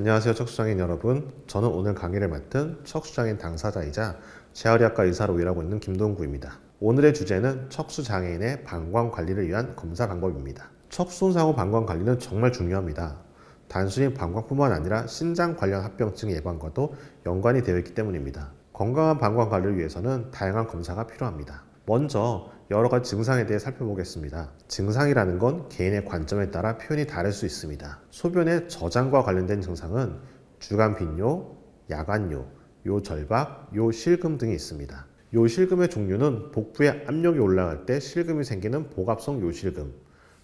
안녕하세요, 척수장애인 여러분. 저는 오늘 강의를 맡은 척수장애인 당사자이자 재활의학과 의사로 일하고 있는 김동구입니다. 오늘의 주제는 척수장애인의 방광 관리를 위한 검사 방법입니다. 척수 손상 후 방광 관리는 정말 중요합니다. 단순히 방광뿐만 아니라 신장 관련 합병증 예방과도 연관이 되어 있기 때문입니다. 건강한 방광 관리를 위해서는 다양한 검사가 필요합니다. 먼저 여러 가지 증상에 대해 살펴보겠습니다. 증상이라는 건 개인의 관점에 따라 표현이 다를 수 있습니다. 소변의 저장과 관련된 증상은 주간 빈뇨, 야간뇨, 요절박, 요실금 등이 있습니다. 요실금의 종류는 복부에 압력이 올라갈 때 실금이 생기는 복압성 요실금,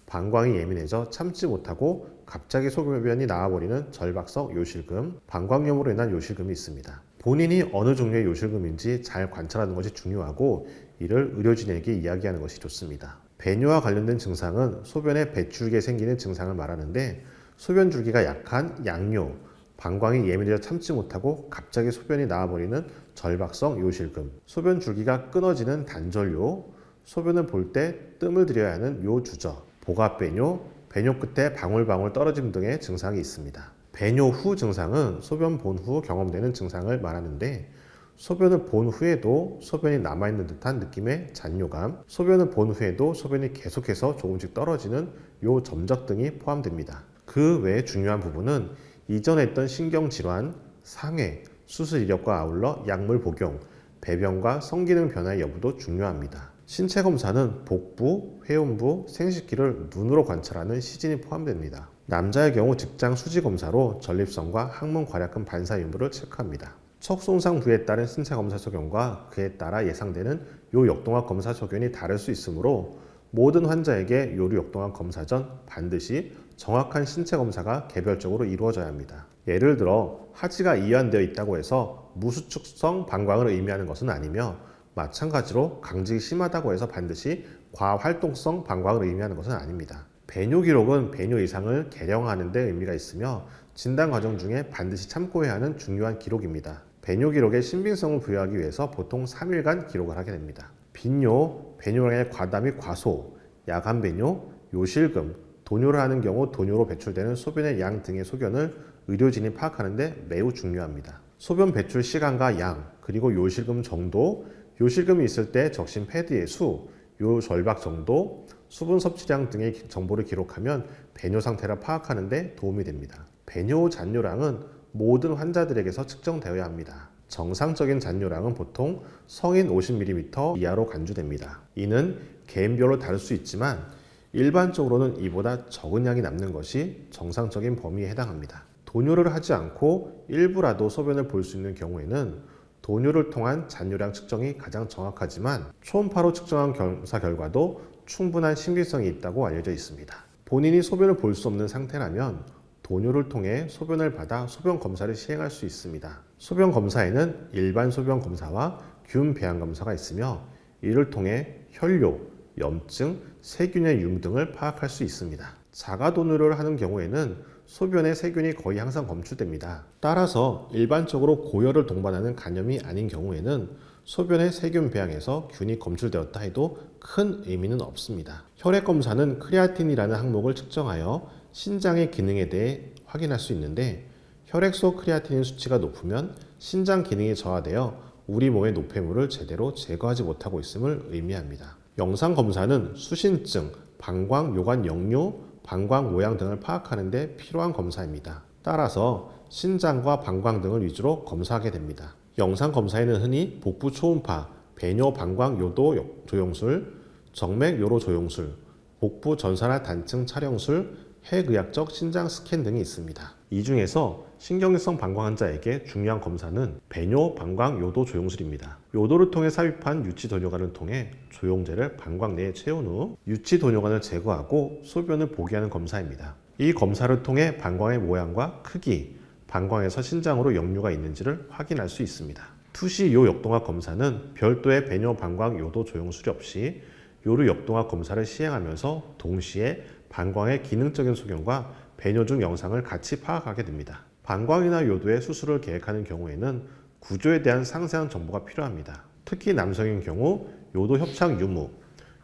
방광이 예민해져 참지 못하고 갑자기 소변이 나와버리는 절박성 요실금, 방광염으로 인한 요실금이 있습니다. 본인이 어느 종류의 요실금인지 잘 관찰하는 것이 중요하고 이를 의료진에게 이야기하는 것이 좋습니다. 배뇨와 관련된 증상은 소변에 배출기에 생기는 증상을 말하는데 소변 줄기가 약한 양뇨, 방광이 예민해져 참지 못하고 갑자기 소변이 나와버리는 절박성 요실금, 소변 줄기가 끊어지는 단절요, 소변을 볼 때 뜸을 들여야 하는 요주저, 복압배뇨, 배뇨 끝에 방울방울 떨어짐 등의 증상이 있습니다. 배뇨 후 증상은 소변 본 후 경험되는 증상을 말하는데 소변을 본 후에도 소변이 남아있는 듯한 느낌의 잔뇨감, 소변을 본 후에도 소변이 계속해서 조금씩 떨어지는 요점적 등이 포함됩니다. 그 외에 중요한 부분은 이전에 있던 신경질환, 상해, 수술 이력과 아울러 약물 복용, 배변과 성기능 변화의 여부도 중요합니다. 신체 검사는 복부, 회음부, 생식기를 눈으로 관찰하는 시진이 포함됩니다. 남자의 경우 직장 수지 검사로 전립선과 항문 괄약근 반사 유무를 체크합니다. 척손상 부위에 따른 신체 검사 소견과 그에 따라 예상되는 요역동학 검사 소견이 다를 수 있으므로 모든 환자에게 요류역동학 검사 전 반드시 정확한 신체 검사가 개별적으로 이루어져야 합니다. 예를 들어 하지가 이완되어 있다고 해서 무수축성 방광을 의미하는 것은 아니며 마찬가지로 강직이 심하다고 해서 반드시 과활동성 방광을 의미하는 것은 아닙니다. 배뇨 기록은 배뇨 이상을 계량하는 데 의미가 있으며 진단 과정 중에 반드시 참고해야 하는 중요한 기록입니다. 배뇨 기록에 신빙성을 부여하기 위해서 보통 3일간 기록을 하게 됩니다. 빈뇨, 배뇨량의 과다 및 과소, 야간 배뇨, 요실금, 도뇨를 하는 경우 도뇨로 배출되는 소변의 양 등의 소견을 의료진이 파악하는 데 매우 중요합니다. 소변 배출 시간과 양, 그리고 요실금 정도, 요실금이 있을 때 적신 패드의 수, 요절박 정도, 수분 섭취량 등의 정보를 기록하면 배뇨 상태를 파악하는 데 도움이 됩니다. 배뇨 잔뇨량은 모든 환자들에게서 측정되어야 합니다. 정상적인 잔뇨량은 보통 성인 50ml 이하로 간주됩니다. 이는 개인별로 다를 수 있지만 일반적으로는 이보다 적은 양이 남는 것이 정상적인 범위에 해당합니다. 도뇨를 하지 않고 일부라도 소변을 볼 수 있는 경우에는 도뇨를 통한 잔뇨량 측정이 가장 정확하지만 초음파로 측정한 검사 결과도 충분한 신빙성이 있다고 알려져 있습니다. 본인이 소변을 볼 수 없는 상태라면 도뇨를 통해 소변을 받아 소변 검사를 시행할 수 있습니다. 소변 검사에는 일반 소변 검사와 균 배양 검사가 있으며 이를 통해 혈뇨, 염증, 세균의 유무 등을 파악할 수 있습니다. 자가 도뇨를 하는 경우에는 소변에 세균이 거의 항상 검출됩니다. 따라서 일반적으로 고열을 동반하는 간염이 아닌 경우에는 소변의 세균 배양에서 균이 검출되었다 해도 큰 의미는 없습니다. 혈액 검사는 크레아틴이라는 항목을 측정하여 신장의 기능에 대해 확인할 수 있는데 혈액소 크레아틴인 수치가 높으면 신장 기능이 저하되어 우리 몸의 노폐물을 제대로 제거하지 못하고 있음을 의미합니다. 영상 검사는 수신증, 방광, 요관 역류, 방광 모양 등을 파악하는 데 필요한 검사입니다. 따라서 신장과 방광 등을 위주로 검사하게 됩니다. 영상 검사에는 흔히 복부 초음파, 배뇨 방광 요도 조영술, 정맥 요로 조영술, 복부 전산화 단층 촬영술, 핵의학적 신장 스캔 등이 있습니다. 이 중에서 신경성 방광 환자에게 중요한 검사는 배뇨 방광 요도 조영술입니다. 요도를 통해 삽입한 유치 도뇨관을 통해 조영제를 방광 내에 채운 후 유치 도뇨관을 제거하고 소변을 보게 하는 검사입니다. 이 검사를 통해 방광의 모양과 크기, 방광에서 신장으로 역류가 있는지를 확인할 수 있습니다. 투시 요역동학 검사는 별도의 배뇨 방광 요도 조영술이 없이 요로 역동학 검사를 시행하면서 동시에 방광의 기능적인 소견과 배뇨 중 영상을 같이 파악하게 됩니다. 방광이나 요도의 수술을 계획하는 경우에는 구조에 대한 상세한 정보가 필요합니다. 특히 남성인 경우 요도 협착 유무,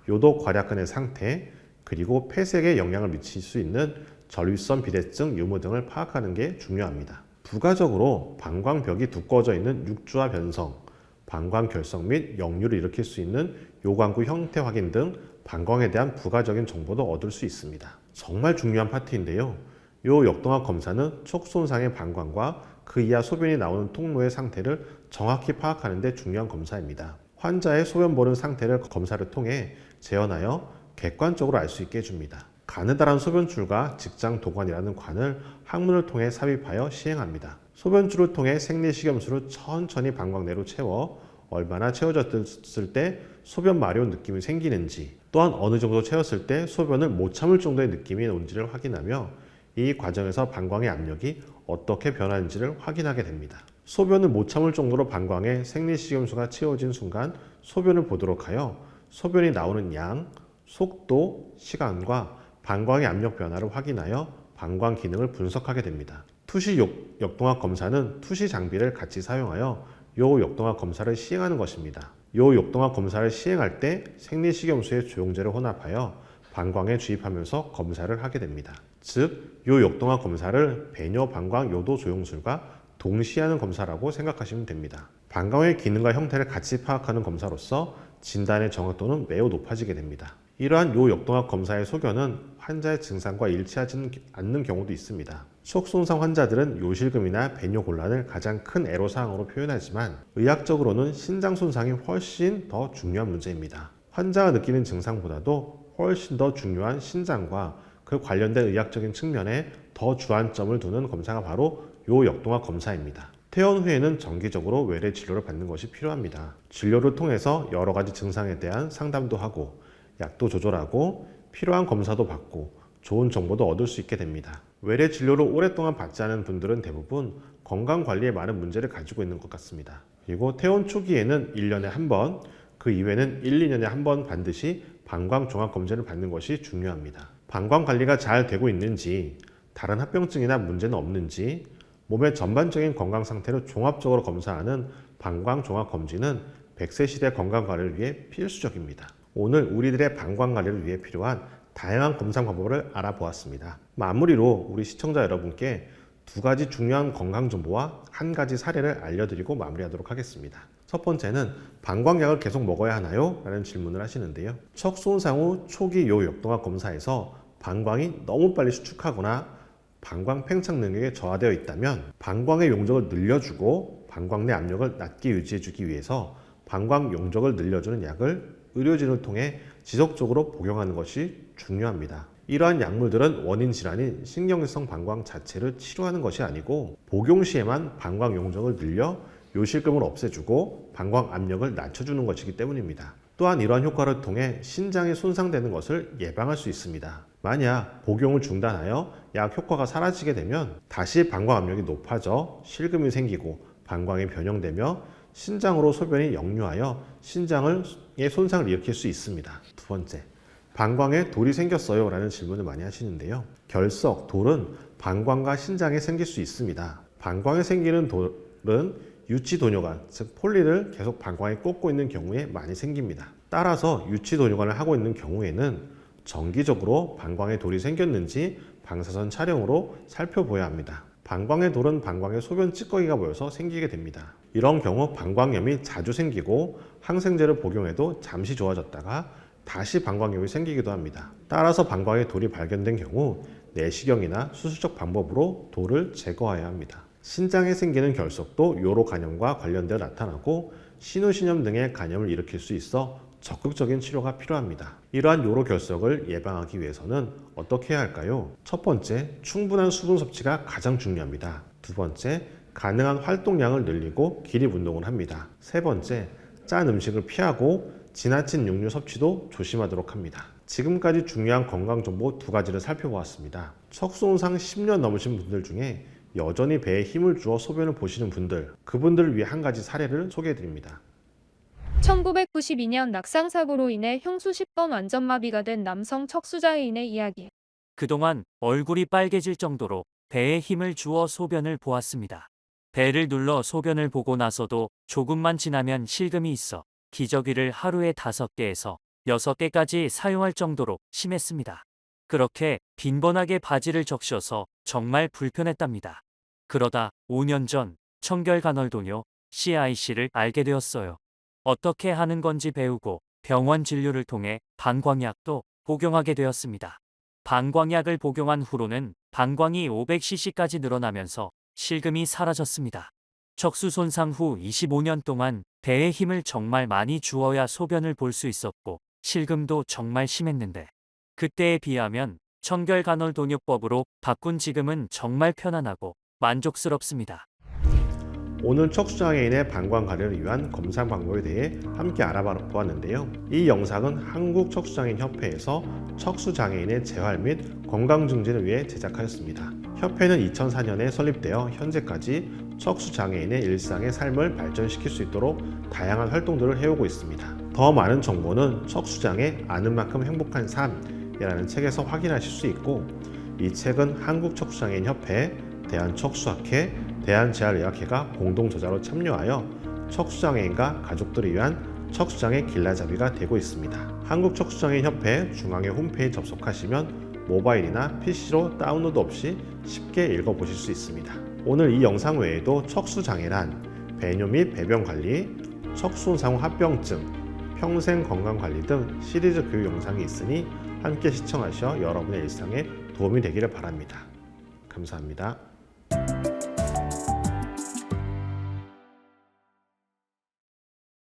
요도 괄약근의 상태, 그리고 폐색에 영향을 미칠 수 있는 전립선 비대증 유무 등을 파악하는 게 중요합니다. 부가적으로 방광벽이 두꺼워져 있는 육주화 변성, 방광 결석 및 역류를 일으킬 수 있는 요광구 형태 확인 등 방광에 대한 부가적인 정보도 얻을 수 있습니다. 정말 중요한 파트인데요. 요 역동학 검사는 척수손상의 방광과 그 이하 소변이 나오는 통로의 상태를 정확히 파악하는 데 중요한 검사입니다. 환자의 소변 보는 상태를 검사를 통해 재현하여 객관적으로 알 수 있게 해줍니다. 가느다란 소변줄과 직장 도관이라는 관을 항문을 통해 삽입하여 시행합니다. 소변줄을 통해 생리식염수를 천천히 방광 내로 채워 얼마나 채워졌을 때 소변 마려운 느낌이 생기는지, 또한 어느 정도 채웠을 때 소변을 못 참을 정도의 느낌이 온지를 확인하며 이 과정에서 방광의 압력이 어떻게 변하는지를 확인하게 됩니다. 소변을 못 참을 정도로 방광에 생리식염수가 채워진 순간 소변을 보도록 하여 소변이 나오는 양, 속도, 시간과 방광의 압력 변화를 확인하여 방광 기능을 분석하게 됩니다. 투시 역동학 검사는 투시 장비를 같이 사용하여 요 역동학 검사를 시행하는 것입니다. 요 역동학 검사를 시행할 때 생리식염수의 조영제를 혼합하여 방광에 주입하면서 검사를 하게 됩니다. 즉, 요 역동학 검사를 배뇨 방광 요도 조영술과 동시에 하는 검사라고 생각하시면 됩니다. 방광의 기능과 형태를 같이 파악하는 검사로서 진단의 정확도는 매우 높아지게 됩니다. 이러한 요 역동학 검사의 소견은 환자의 증상과 일치하지 않는 경우도 있습니다. 척수손상 환자들은 요실금이나 배뇨 곤란을 가장 큰 애로사항으로 표현하지만 의학적으로는 신장 손상이 훨씬 더 중요한 문제입니다. 환자가 느끼는 증상보다도 훨씬 더 중요한 신장과 그 관련된 의학적인 측면에 더 주안점을 두는 검사가 바로 요 역동학 검사입니다. 퇴원 후에는 정기적으로 외래 진료를 받는 것이 필요합니다. 진료를 통해서 여러 가지 증상에 대한 상담도 하고 약도 조절하고 필요한 검사도 받고 좋은 정보도 얻을 수 있게 됩니다. 외래 진료를 오랫동안 받지 않은 분들은 대부분 건강관리에 많은 문제를 가지고 있는 것 같습니다. 그리고 퇴원 초기에는 1년에 한 번, 그 이후에는 1, 2년에 한 번 반드시 방광 종합검진을 받는 것이 중요합니다. 방광 관리가 잘 되고 있는지, 다른 합병증이나 문제는 없는지, 몸의 전반적인 건강 상태를 종합적으로 검사하는 방광 종합검진은 100세 시대 건강관리를 위해 필수적입니다. 오늘 우리들의 방광관리를 위해 필요한 다양한 검사 방법을 알아보았습니다. 마무리로 우리 시청자 여러분께 두 가지 중요한 건강 정보와 한 가지 사례를 알려드리고 마무리하도록 하겠습니다. 첫 번째는 방광약을 계속 먹어야 하나요? 라는 질문을 하시는데요. 척수손상 후 초기 요 역동학 검사에서 방광이 너무 빨리 수축하거나 방광 팽창 능력이 저하되어 있다면 방광의 용적을 늘려주고 방광 내 압력을 낮게 유지해주기 위해서 방광 용적을 늘려주는 약을 의료진을 통해 지속적으로 복용하는 것이 중요합니다. 이러한 약물들은 원인 질환인 신경성 방광 자체를 치료하는 것이 아니고 복용 시에만 방광 용적을 늘려 요실금을 없애주고 방광 압력을 낮춰주는 것이기 때문입니다. 또한 이러한 효과를 통해 신장이 손상되는 것을 예방할 수 있습니다. 만약 복용을 중단하여 약 효과가 사라지게 되면 다시 방광 압력이 높아져 실금이 생기고 방광이 변형되며 신장으로 소변이 역류하여 신장의 손상을 일으킬 수 있습니다. 두 번째, 방광에 돌이 생겼어요? 라는 질문을 많이 하시는데요. 결석, 돌은 방광과 신장에 생길 수 있습니다. 방광에 생기는 돌은 유치도뇨관, 즉 폴리를 계속 방광에 꽂고 있는 경우에 많이 생깁니다. 따라서 유치도뇨관을 하고 있는 경우에는 정기적으로 방광에 돌이 생겼는지 방사선 촬영으로 살펴보아야 합니다. 방광의 돌은 방광에 소변 찌꺼기가 모여서 생기게 됩니다. 이런 경우 방광염이 자주 생기고 항생제를 복용해도 잠시 좋아졌다가 다시 방광염이 생기기도 합니다. 따라서 방광에 돌이 발견된 경우 내시경이나 수술적 방법으로 돌을 제거해야 합니다. 신장에 생기는 결석도 요로 간염과 관련되어 나타나고 신우신염 등의 간염을 일으킬 수 있어 적극적인 치료가 필요합니다. 이러한 요로 결석을 예방하기 위해서는 어떻게 해야 할까요? 첫 번째, 충분한 수분 섭취가 가장 중요합니다. 두 번째, 가능한 활동량을 늘리고 기립 운동을 합니다. 세 번째, 짠 음식을 피하고 지나친 육류 섭취도 조심하도록 합니다. 지금까지 중요한 건강정보 두 가지를 살펴보았습니다. 척수손상 10년 넘으신 분들 중에 여전히 배에 힘을 주어 소변을 보시는 분들, 그분들을 위해 한 가지 사례를 소개해드립니다. 1992년 낙상사고로 인해 흉수 10번 완전마비가 된 남성 척수장애인의 이야기. 그동안 얼굴이 빨개질 정도로 배에 힘을 주어 소변을 보았습니다. 배를 눌러 소변을 보고 나서도 조금만 지나면 실금이 있어 기저귀를 하루에 5개에서 6개까지 사용할 정도로 심했습니다. 그렇게 빈번하게 바지를 적셔서 정말 불편했답니다. 그러다 5년 전 청결간헐도뇨 CIC를 알게 되었어요. 어떻게 하는 건지 배우고 병원 진료를 통해 방광약도 복용하게 되었습니다. 방광약을 복용한 후로는 방광이 500cc까지 늘어나면서 실금이 사라졌습니다. 척수 손상 후 25년 동안 배에 힘을 정말 많이 주어야 소변을 볼 수 있었고 실금도 정말 심했는데 그때에 비하면 청결간헐도뇨법으로 바꾼 지금은 정말 편안하고 만족스럽습니다. 오늘 척수장애인의 방광 관리를 위한 검사 방법에 대해 함께 알아보았는데요. 이 영상은 한국척수장애인협회에서 척수장애인의 재활 및 건강 증진을 위해 제작하였습니다. 협회는 2004년에 설립되어 현재까지 척수장애인의 일상의 삶을 발전시킬 수 있도록 다양한 활동들을 해오고 있습니다. 더 많은 정보는 척수장애 아는 만큼 행복한 삶이라는 책에서 확인하실 수 있고, 이 책은 한국척수장애인협회, 대한척수학회, 대한재활의학회가 공동 저자로 참여하여 척수장애인과 가족들을 위한 척수장애 길라잡이가 되고 있습니다. 한국척수장애인협회 중앙회 홈페이지 접속하시면 모바일이나 PC로 다운로드 없이 쉽게 읽어보실 수 있습니다. 오늘 이 영상 외에도 척수장애란 배뇨 및 배변 관리, 척수손상 후 합병증, 평생 건강관리 등 시리즈 교육 영상이 있으니 함께 시청하셔 여러분의 일상에 도움이 되기를 바랍니다. 감사합니다.